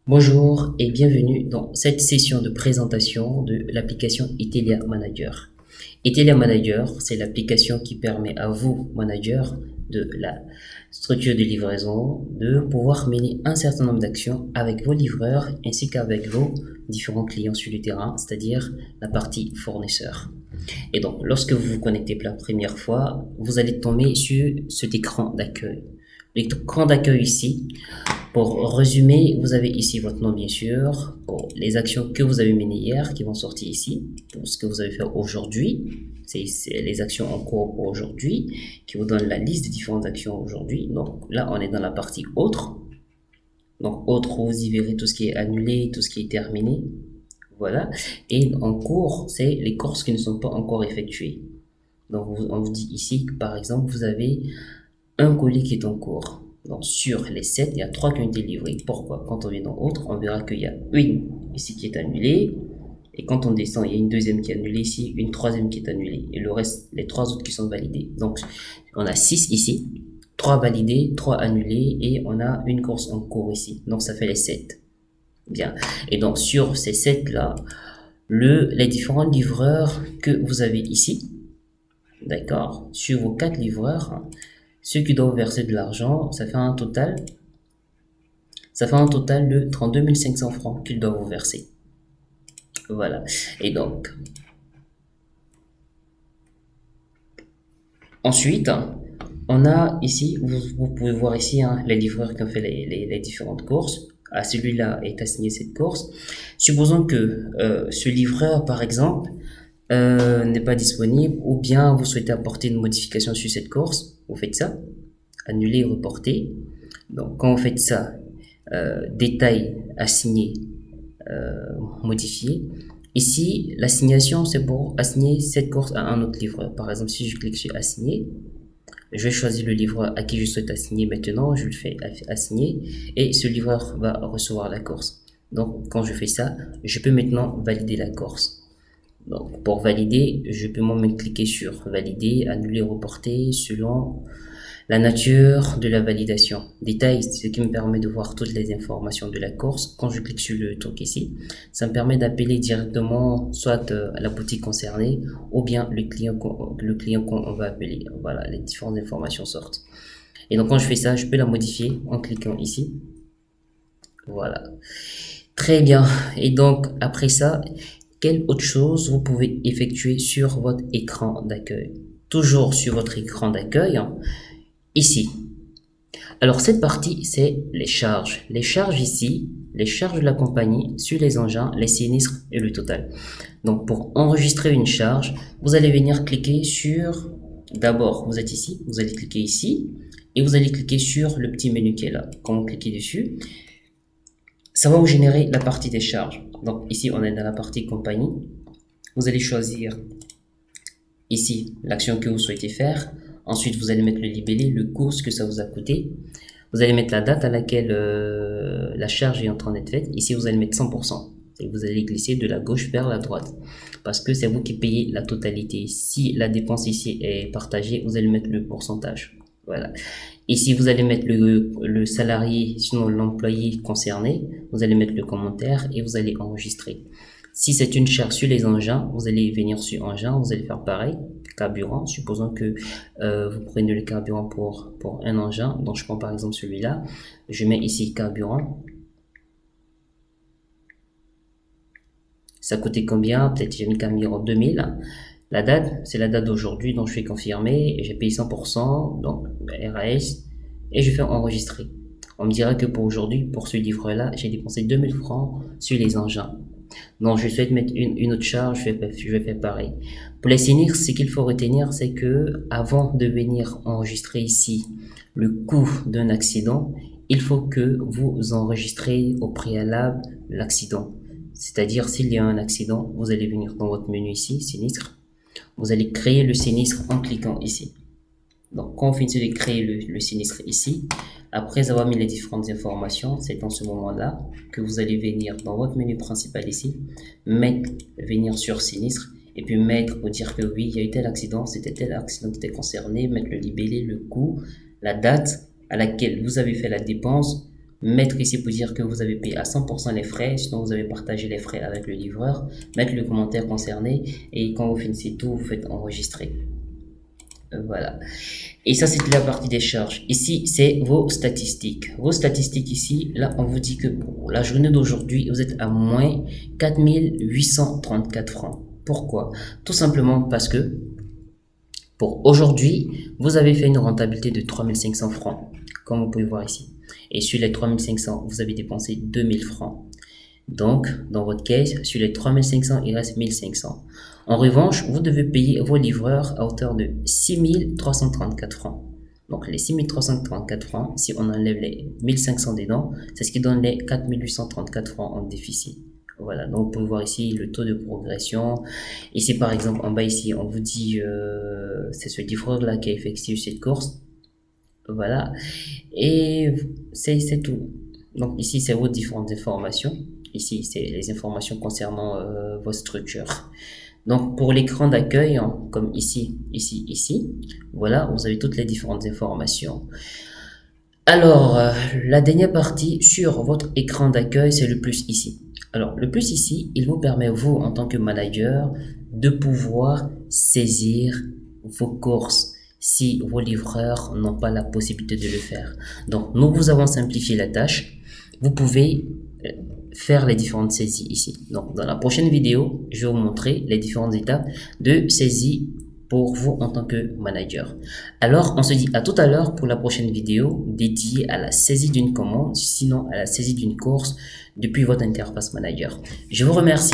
Bonjour et bienvenue dans cette session de présentation de l'application Itelia Manager. Itelia Manager, c'est l'application qui permet à vous, manager, de la structure de livraison, de pouvoir mener un certain nombre d'actions avec vos livreurs ainsi qu'avec vos différents clients sur le terrain, c'est-à-dire la partie fournisseur. Et donc, lorsque vous vous connectez pour la première fois, vous allez tomber sur cet écran d'accueil. L'écran d'accueil ici, pour résumer, vous avez ici votre nom bien sûr, pour les actions que vous avez menées hier qui vont sortir ici, pour ce que vous avez fait aujourd'hui, c'est les actions en cours pour aujourd'hui qui vous donnent la liste des différentes actions aujourd'hui. Donc là, on est dans la partie autre. Donc autre, vous y verrez tout ce qui est annulé, tout ce qui est terminé. Voilà. Et en cours, c'est les courses qui ne sont pas encore effectuées. Donc on vous dit ici que par exemple, vous avez un colis qui est en cours. Donc sur les 7, il y a 3 qui ont été livrés. Pourquoi? Quand on vient dans autre, on verra qu'il y a une ici qui est annulée. Et quand on descend, il y a une deuxième qui est annulée ici, une troisième qui est annulée. Et le reste, les 3 autres qui sont validés. Donc on a 6 ici, 3 validés, 3 annulés. Et on a une course en cours ici. Donc ça fait les 7. Bien. Et donc sur ces 7 là, les différents livreurs que vous avez ici, d'accord, sur vos 4 livreurs, ceux qui doivent verser de l'argent, ça fait un total de 32 500 francs qu'ils doivent vous verser. Voilà. Et donc, ensuite, on a ici, vous pouvez voir ici les livreurs qui ont fait les différentes courses. À celui-là est assigné cette course. Supposons que ce livreur, par exemple, n'est pas disponible ou bien vous souhaitez apporter une modification sur cette course, vous faites ça, annuler, reporter. Donc, quand vous faites ça, détail assigné, modifié. Ici, l'assignation, c'est pour assigner cette course à un autre livreur. Par exemple, si je clique sur assigner, je vais choisir le livreur à qui je souhaite assigner maintenant, je le fais assigner et ce livreur va recevoir la course. Donc, quand je fais ça, je peux maintenant valider la course. Donc, pour valider, je peux moi-même cliquer sur valider, annuler, reporter selon la nature de la validation. Détail, c'est ce qui me permet de voir toutes les informations de la course. Quand je clique sur le truc ici, ça me permet d'appeler directement soit la boutique concernée ou bien le client qu'on va appeler. Voilà, les différentes informations sortent. Et donc quand je fais ça, je peux la modifier en cliquant ici. Voilà. Très bien. Et donc après ça, quelle autre chose vous pouvez effectuer sur votre écran d'accueil? Toujours sur votre écran d'accueil, ici. Alors cette partie, c'est les charges. Les charges ici, les charges de la compagnie sur les engins, les sinistres et le total. Donc pour enregistrer une charge, vous allez venir cliquer sur, d'abord vous êtes ici, vous allez cliquer ici et vous allez cliquer sur le petit menu qui est là. Quand vous cliquez dessus, ça va vous générer la partie des charges. Donc ici on est dans la partie compagnie. Vous allez choisir ici l'action que vous souhaitez faire. Ensuite, vous allez mettre le libellé, le coût, ce que ça vous a coûté. Vous allez mettre la date à laquelle la charge est en train d'être faite. Ici, vous allez mettre 100%. Et vous allez glisser de la gauche vers la droite. Parce que c'est vous qui payez la totalité. Si la dépense ici est partagée, vous allez mettre le pourcentage. Voilà. Ici, vous allez mettre le salarié, sinon l'employé concerné. Vous allez mettre le commentaire et vous allez enregistrer. Si c'est une charge sur les engins, vous allez venir sur engin, vous allez faire pareil, carburant, supposons que vous prenez le carburant pour un engin, donc je prends par exemple celui-là, je mets ici carburant, ça coûtait combien? Peut-être j'ai mis carburant 2000, la date, c'est la date d'aujourd'hui, donc je fais confirmer, j'ai payé 100%, donc RAS, et je fais enregistrer. On me dira que pour aujourd'hui, pour ce livre-là, j'ai dépensé 2000 francs sur les engins. Donc, je souhaite mettre une autre charge, je vais faire pareil. Pour les sinistres, ce qu'il faut retenir, c'est que avant de venir enregistrer ici le coût d'un accident, il faut que vous enregistrez au préalable l'accident. C'est-à-dire, s'il y a un accident, vous allez venir dans votre menu ici, sinistre. Vous allez créer le sinistre en cliquant ici. Donc, quand on finit de créer le sinistre ici, après avoir mis les différentes informations, c'est dans ce moment-là que vous allez venir dans votre menu principal ici, venir sur sinistre, et puis mettre ou dire que oui, il y a eu tel accident, c'était tel accident qui était concerné, mettre le libellé, le coût, la date à laquelle vous avez fait la dépense, mettre ici pour dire que vous avez payé à 100% les frais, sinon vous avez partagé les frais avec le livreur, mettre le commentaire concerné et quand vous finissez tout, vous faites enregistrer. Voilà. Et ça, c'était la partie des charges. Ici, c'est vos statistiques. Vos statistiques ici, là, on vous dit que pour la journée d'aujourd'hui, vous êtes à moins 4834 francs. Pourquoi? Tout simplement parce que pour aujourd'hui, vous avez fait une rentabilité de 3500 francs, comme vous pouvez voir ici. Et sur les 3500, vous avez dépensé 2000 francs. Donc, dans votre caisse, sur les 3500, il reste 1500. En revanche, vous devez payer vos livreurs à hauteur de 6334 francs. Donc, les 6334 francs, si on enlève les 1500 dedans, c'est ce qui donne les 4834 francs en déficit. Voilà, donc vous pouvez voir ici le taux de progression. Ici, par exemple, en bas ici, on vous dit, c'est ce livreur-là qui a effectué cette course. Voilà, et c'est tout. Donc ici, c'est vos différentes informations. Ici, c'est les informations concernant vos structures. Donc, pour l'écran d'accueil, hein, comme ici, voilà, vous avez toutes les différentes informations. Alors, la dernière partie sur votre écran d'accueil, c'est le plus ici. Alors, le plus ici, il vous permet, vous, en tant que manager, de pouvoir saisir vos courses si vos livreurs n'ont pas la possibilité de le faire. Donc, nous vous avons simplifié la tâche. Vous pouvez faire les différentes saisies ici. Donc, dans la prochaine vidéo, je vais vous montrer les différentes étapes de saisie pour vous en tant que manager. Alors, on se dit à tout à l'heure pour la prochaine vidéo dédiée à la saisie d'une commande, sinon à la saisie d'une course depuis votre interface manager. Je vous remercie.